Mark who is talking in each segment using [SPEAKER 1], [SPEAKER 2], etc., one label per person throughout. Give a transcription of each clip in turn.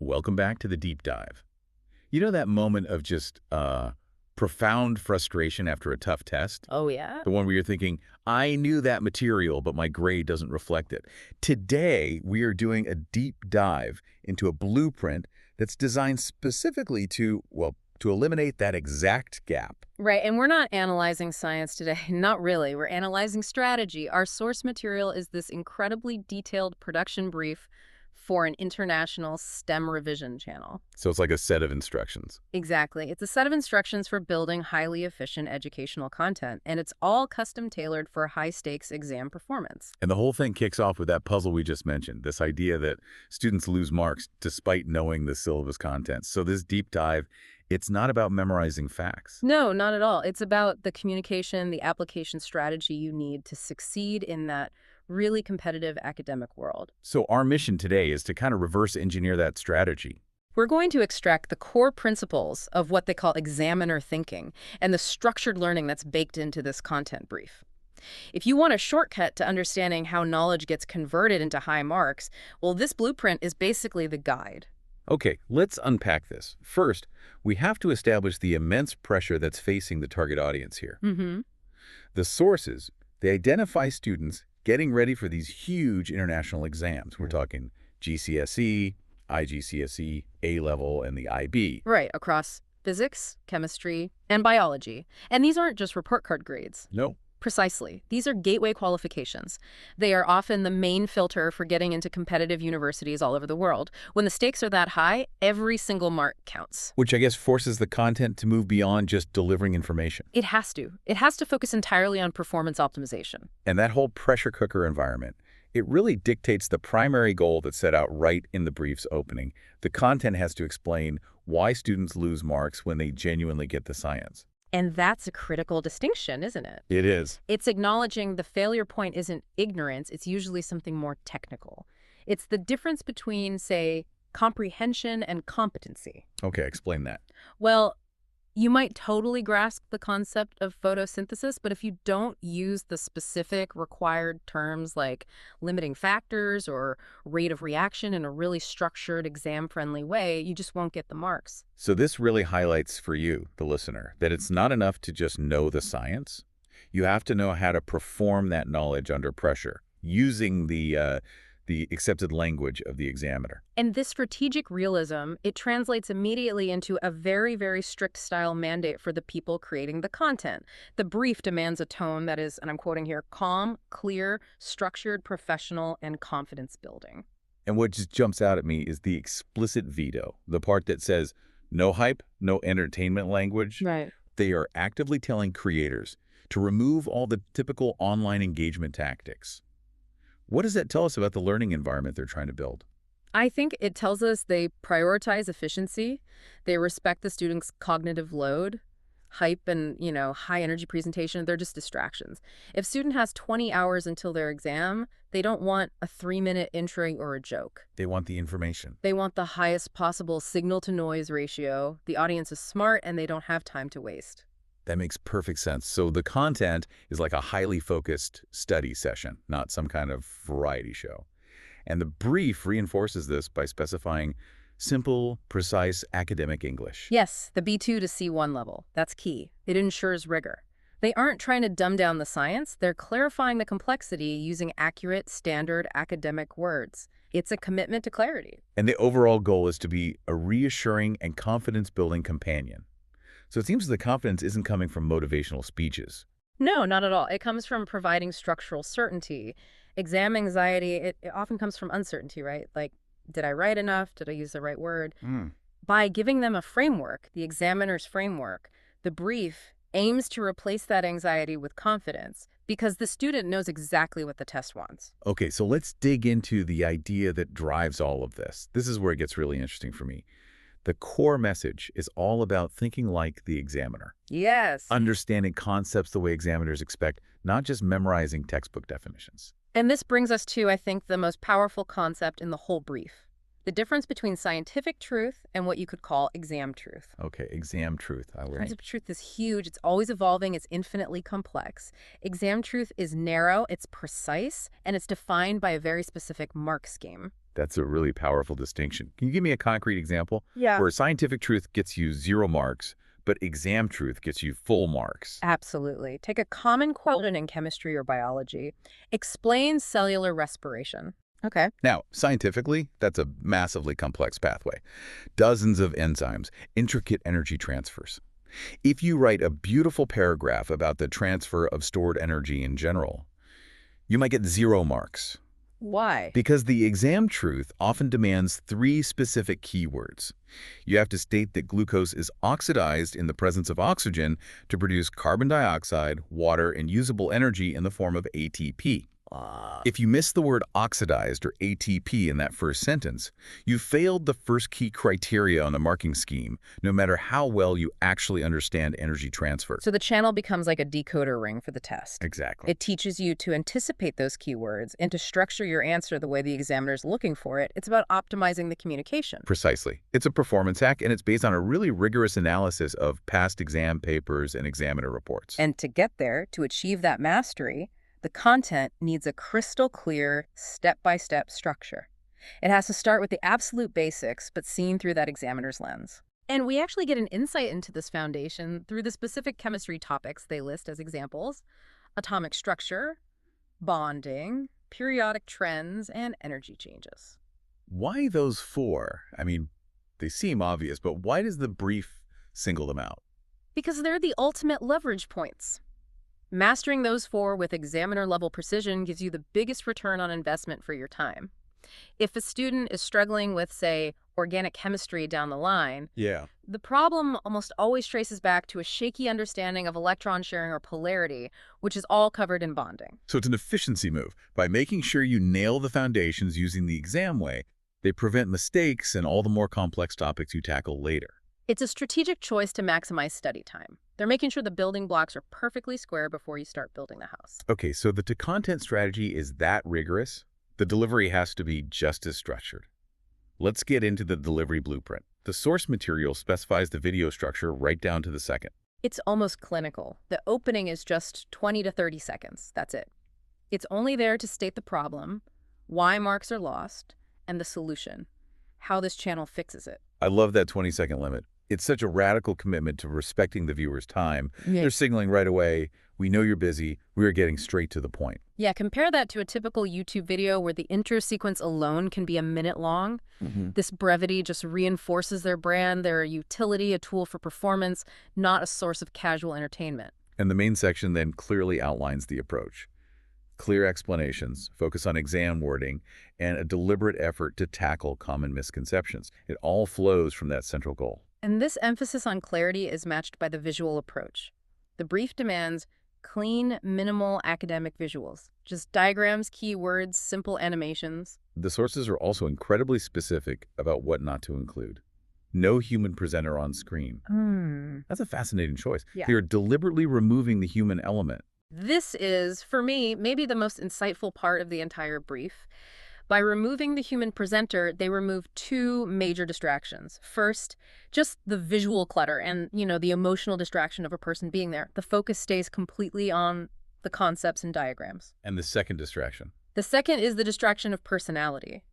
[SPEAKER 1] Welcome back to the deep dive. You know that moment of just profound frustration after a tough test?
[SPEAKER 2] Oh, yeah?
[SPEAKER 1] The one where you're thinking, I knew that material, but my grade doesn't reflect it. Today, we are doing a deep dive into a blueprint that's designed specifically to eliminate that exact gap.
[SPEAKER 2] Right, and we're not analyzing science today. Not really. We're analyzing strategy. Our source material is this incredibly detailed production brief for an international STEM revision channel.
[SPEAKER 1] So it's like a set of instructions.
[SPEAKER 2] Exactly. It's a set of instructions for building highly efficient educational content, and it's all custom tailored for high-stakes exam performance.
[SPEAKER 1] And the whole thing kicks off with that puzzle we just mentioned, this idea that students lose marks despite knowing the syllabus contents. So this deep dive, it's not about memorizing facts.
[SPEAKER 2] No, not at all. It's about the communication, the application strategy you need to succeed in that really competitive academic world.
[SPEAKER 1] So our mission today is to kind of reverse engineer that strategy.
[SPEAKER 2] We're going to extract the core principles of what they call examiner thinking and the structured learning that's baked into this content brief. If you want a shortcut to understanding how knowledge gets converted into high marks, well, this blueprint is basically the guide.
[SPEAKER 1] Okay, let's unpack this. First, we have to establish the immense pressure that's facing the target audience here. The sources, they identify students getting ready for these huge international exams. We're talking GCSE, IGCSE, A-level, and the IB.
[SPEAKER 2] Right, across physics, chemistry, and biology. And these aren't just report card grades.
[SPEAKER 1] No.
[SPEAKER 2] Precisely. These are gateway qualifications. They are often the main filter for getting into competitive universities all over the world. When the stakes are that high, every single mark counts.
[SPEAKER 1] Which I guess forces the content to move beyond just delivering information.
[SPEAKER 2] It has to. It has to focus entirely on performance optimization.
[SPEAKER 1] And that whole pressure cooker environment, it really dictates the primary goal that's set out right in the brief's opening. The content has to explain why students lose marks when they genuinely get the science.
[SPEAKER 2] And that's a critical distinction, isn't it?
[SPEAKER 1] It is.
[SPEAKER 2] It's acknowledging the failure point isn't ignorance, it's usually something more technical. It's the difference between, say, comprehension and competency.
[SPEAKER 1] Okay, explain that.
[SPEAKER 2] Well, you might totally grasp the concept of photosynthesis, but if you don't use the specific required terms like limiting factors or rate of reaction in a really structured, exam-friendly way, you just won't get the marks.
[SPEAKER 1] So this really highlights for you, the listener, that it's not enough to just know the science. You have to know how to perform that knowledge under pressure, using the accepted language of the examiner.
[SPEAKER 2] And this strategic realism, it translates immediately into a very, very strict style mandate for the people creating the content. The brief demands a tone that is, and I'm quoting here, calm, clear, structured, professional, and confidence building.
[SPEAKER 1] And what just jumps out at me is the explicit veto, the part that says, no hype, no entertainment language.
[SPEAKER 2] Right.
[SPEAKER 1] They are actively telling creators to remove all the typical online engagement tactics. What does that tell us about the learning environment they're trying to build?
[SPEAKER 2] I think it tells us they prioritize efficiency, they respect the student's cognitive load, hype and, high energy presentation, they're just distractions. If a student has 20 hours until their exam, they don't want a 3-minute intro or a joke.
[SPEAKER 1] They want the information.
[SPEAKER 2] They want the highest possible signal-to-noise ratio. The audience is smart and they don't have time to waste.
[SPEAKER 1] That makes perfect sense. So the content is like a highly focused study session, not some kind of variety show. And the brief reinforces this by specifying simple, precise academic English.
[SPEAKER 2] Yes, the B2 to C1 level. That's key. It ensures rigor. They aren't trying to dumb down the science. They're clarifying the complexity using accurate, standard academic words. It's a commitment to clarity.
[SPEAKER 1] And the overall goal is to be a reassuring and confidence-building companion. So it seems the confidence isn't coming from motivational speeches.
[SPEAKER 2] No, not at all. It comes from providing structural certainty. Exam anxiety, it often comes from uncertainty, right? Like, did I write enough? Did I use the right word? By giving them a framework, the examiner's framework, the brief aims to replace that anxiety with confidence because the student knows exactly what the test wants.
[SPEAKER 1] Okay, so let's dig into the idea that drives all of this. This is where it gets really interesting for me. The core message is all about thinking like the examiner.
[SPEAKER 2] Yes.
[SPEAKER 1] Understanding concepts the way examiners expect, not just memorizing textbook definitions.
[SPEAKER 2] And this brings us to, I think, the most powerful concept in the whole brief. The difference between scientific truth and what you could call exam truth.
[SPEAKER 1] Okay, exam truth. All right.
[SPEAKER 2] Scientific truth is huge. It's always evolving. It's infinitely complex. Exam truth is narrow, it's precise, and it's defined by a very specific mark scheme.
[SPEAKER 1] That's a really powerful distinction. Can you give me a concrete example?
[SPEAKER 2] Yeah.
[SPEAKER 1] Where scientific truth gets you 0 marks, but exam truth gets you full marks.
[SPEAKER 2] Absolutely. Take a common quote in chemistry or biology. Explain cellular respiration. Okay.
[SPEAKER 1] Now, scientifically, that's a massively complex pathway. Dozens of enzymes, intricate energy transfers. If you write a beautiful paragraph about the transfer of stored energy in general, you might get 0 marks.
[SPEAKER 2] Why?
[SPEAKER 1] Because the exam truth often demands 3 specific keywords. You have to state that glucose is oxidized in the presence of oxygen to produce carbon dioxide, water, and usable energy in the form of ATP. If you miss the word oxidized or ATP in that first sentence, you failed the first key criteria on the marking scheme, no matter how well you actually understand energy transfer.
[SPEAKER 2] So the channel becomes like a decoder ring for the test.
[SPEAKER 1] Exactly.
[SPEAKER 2] It teaches you to anticipate those keywords and to structure your answer the way the examiner's looking for it. It's about optimizing the communication.
[SPEAKER 1] Precisely. It's a performance hack, and it's based on a really rigorous analysis of past exam papers and examiner reports.
[SPEAKER 2] And to get there, to achieve that mastery, the content needs a crystal clear, step-by-step structure. It has to start with the absolute basics, but seen through that examiner's lens. And we actually get an insight into this foundation through the specific chemistry topics they list as examples: atomic structure, bonding, periodic trends, and energy changes.
[SPEAKER 1] Why those 4? I mean, they seem obvious, but why does the brief single them out?
[SPEAKER 2] Because they're the ultimate leverage points. Mastering those 4 with examiner-level precision gives you the biggest return on investment for your time. If a student is struggling with, say, organic chemistry down the line, the problem almost always traces back to a shaky understanding of electron sharing or polarity, which is all covered in bonding.
[SPEAKER 1] So it's an efficiency move. By making sure you nail the foundations using the exam way, they prevent mistakes and all the more complex topics you tackle later.
[SPEAKER 2] It's a strategic choice to maximize study time. They're making sure the building blocks are perfectly square before you start building the house.
[SPEAKER 1] Okay, so the to-content strategy is that rigorous. The delivery has to be just as structured. Let's get into the delivery blueprint. The source material specifies the video structure right down to the second.
[SPEAKER 2] It's almost clinical. The opening is just 20 to 30 seconds. That's it. It's only there to state the problem, why marks are lost, and the solution, how this channel fixes it.
[SPEAKER 1] I love that 20-second limit. It's such a radical commitment to respecting the viewer's time. They're signaling right away, we know you're busy, we're getting straight to the point.
[SPEAKER 2] Yeah, compare that to a typical YouTube video where the intro sequence alone can be a minute long. This brevity just reinforces their brand, their utility, a tool for performance, not a source of casual entertainment.
[SPEAKER 1] And the main section then clearly outlines the approach. Clear explanations, focus on exam wording, and a deliberate effort to tackle common misconceptions. It all flows from that central goal.
[SPEAKER 2] And this emphasis on clarity is matched by the visual approach. The brief demands clean, minimal academic visuals. Just diagrams, keywords, simple animations.
[SPEAKER 1] The sources are also incredibly specific about what not to include. No human presenter on screen. That's a fascinating choice.
[SPEAKER 2] Yeah.
[SPEAKER 1] They're deliberately removing the human element.
[SPEAKER 2] This is, for me, maybe the most insightful part of the entire brief. By removing the human presenter, they remove 2 major distractions. First, just the visual clutter and, the emotional distraction of a person being there. The focus stays completely on the concepts and diagrams.
[SPEAKER 1] And the second distraction?
[SPEAKER 2] The second is the distraction of personality.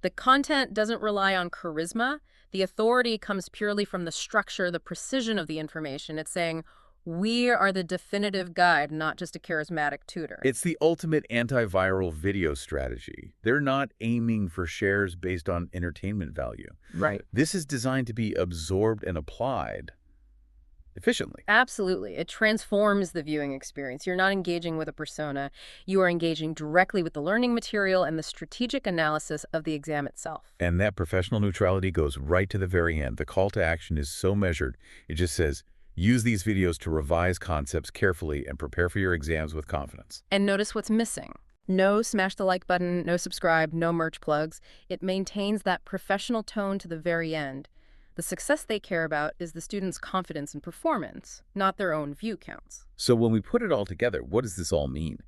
[SPEAKER 2] The content doesn't rely on charisma. The authority comes purely from the structure, the precision of the information. It's saying, we are the definitive guide, not just a charismatic tutor.
[SPEAKER 1] It's the ultimate antiviral video strategy. They're not aiming for shares based on entertainment value.
[SPEAKER 2] Right.
[SPEAKER 1] This is designed to be absorbed and applied efficiently.
[SPEAKER 2] Absolutely. It transforms the viewing experience. You're not engaging with a persona. You are engaging directly with the learning material and the strategic analysis of the exam itself.
[SPEAKER 1] And that professional neutrality goes right to the very end. The call to action is so measured. It just says, use these videos to revise concepts carefully and prepare for your exams with confidence.
[SPEAKER 2] And notice what's missing. No smash the like button, no subscribe, no merch plugs. It maintains that professional tone to the very end. The success they care about is the students' confidence and performance, not their own view counts.
[SPEAKER 1] So when we put it all together, what does this all mean?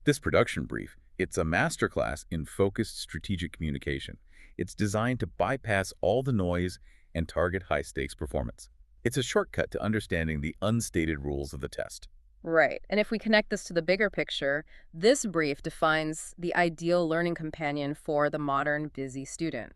[SPEAKER 1] This production brief, it's a masterclass in focused strategic communication. It's designed to bypass all the noise and target high-stakes performance. It's a shortcut to understanding the unstated rules of the test.
[SPEAKER 2] Right. And if we connect this to the bigger picture, this brief defines the ideal learning companion for the modern, busy student.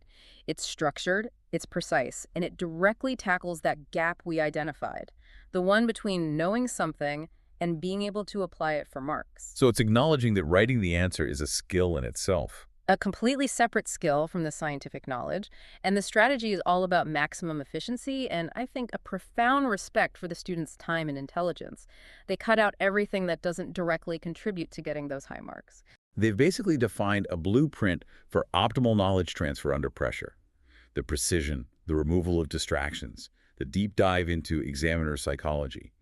[SPEAKER 2] It's structured, it's precise, and it directly tackles that gap we identified, the one between knowing something and being able to apply it for marks.
[SPEAKER 1] So it's acknowledging that writing the answer is a skill in itself.
[SPEAKER 2] A completely separate skill from the scientific knowledge, and the strategy is all about maximum efficiency and, I think, a profound respect for the student's time and intelligence. They cut out everything that doesn't directly contribute to getting those high marks.
[SPEAKER 1] They've basically defined a blueprint for optimal knowledge transfer under pressure. The precision, the removal of distractions, the deep dive into examiner psychology.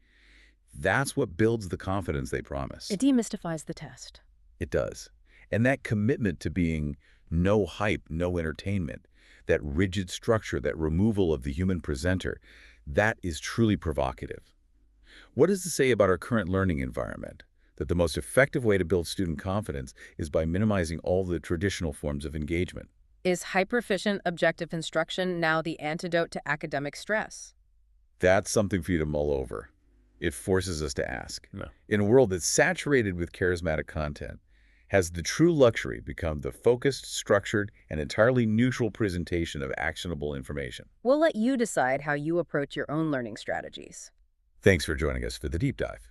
[SPEAKER 1] That's what builds the confidence they promise.
[SPEAKER 2] It demystifies the test.
[SPEAKER 1] It does. And that commitment to being no hype, no entertainment, that rigid structure, that removal of the human presenter, that is truly provocative. What does it say about our current learning environment? That the most effective way to build student confidence is by minimizing all the traditional forms of engagement.
[SPEAKER 2] Is hyper-efficient objective instruction now the antidote to academic stress?
[SPEAKER 1] That's something for you to mull over. It forces us to ask.
[SPEAKER 3] No.
[SPEAKER 1] In a world that's saturated with charismatic content, has the true luxury become the focused, structured, and entirely neutral presentation of actionable information?
[SPEAKER 2] We'll let you decide how you approach your own learning strategies.
[SPEAKER 1] Thanks for joining us for the deep dive.